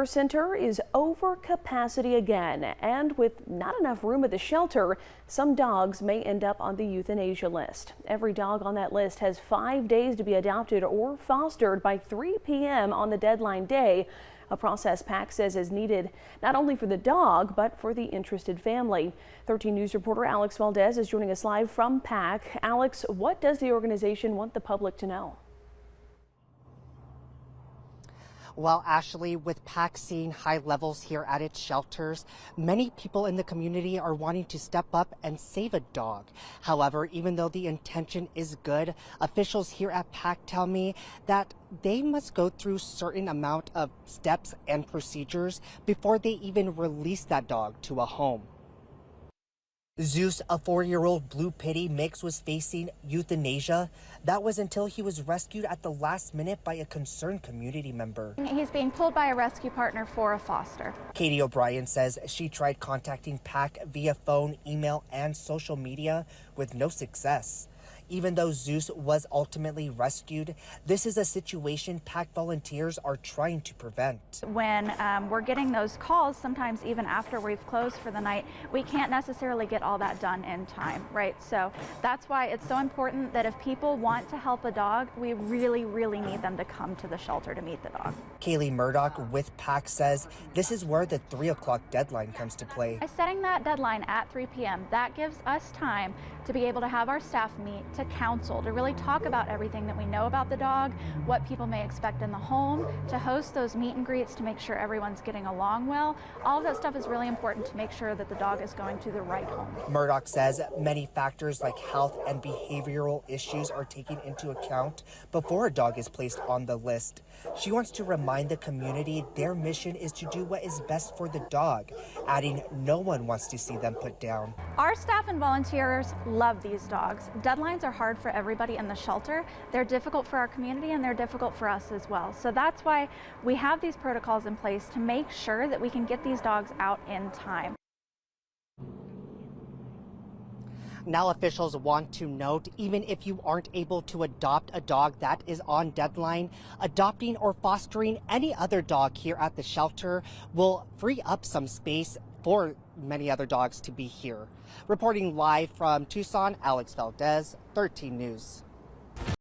Care Center is over capacity again, and with not enough room at the shelter, some dogs may end up on the euthanasia list. Every dog on that list has 5 days to be adopted or fostered by 3 p.m. on the deadline day, a process PACC says is needed not only for the dog, but for the interested family. 13 News reporter Alex Valdez is joining us live from PACC. Alex, what does the organization want the public to know? Well, Ashley, with PACC seeing high levels here at its shelters, many people in the community are wanting to step up and save a dog. However, even though the intention is good, officials here at PACC tell me that they must go through certain amount of steps and procedures before they even release that dog to a home. Zeus, a 4-year-old blue pitty mix, was facing euthanasia. That was until he was rescued at the last minute by a concerned community member. He's being pulled by a rescue partner for a foster. Katie O'Brien says she tried contacting PACC via phone, email, and social media with no success. Even though Zeus was ultimately rescued, this is a situation PACC volunteers are trying to prevent. When we're getting those calls, sometimes even after we've closed for the night, we can't necessarily get all that done in time, right? So that's why it's so important that if people want to help a dog, we really, really need them to come to the shelter to meet the dog. Kayleigh Murdock with PACC says this is where the 3 o'clock deadline comes to play. By setting that deadline at 3 p.m., that gives us time to be able to have our staff meet, to counsel, to really talk about everything that we know about the dog, what people may expect in the home, to host those meet and greets to make sure everyone's getting along well. All of that stuff is really important to make sure that the dog is going to the right home. Murdock says many factors like health and behavioral issues are taken into account before a dog is placed on the list. She wants to remind the community their mission is to do what is best for the dog, adding no one wants to see them put down. Our staff and volunteers love these dogs. Deadlines are hard for everybody in the shelter. They're difficult for our community and they're difficult for us as well. So that's why we have these protocols in place to make sure that we can get these dogs out in time. Now officials want to note, even if you aren't able to adopt a dog that is on deadline, adopting or fostering any other dog here at the shelter will free up some space for many other dogs to be here. Reporting live from Tucson, Alex Valdez, 13 News.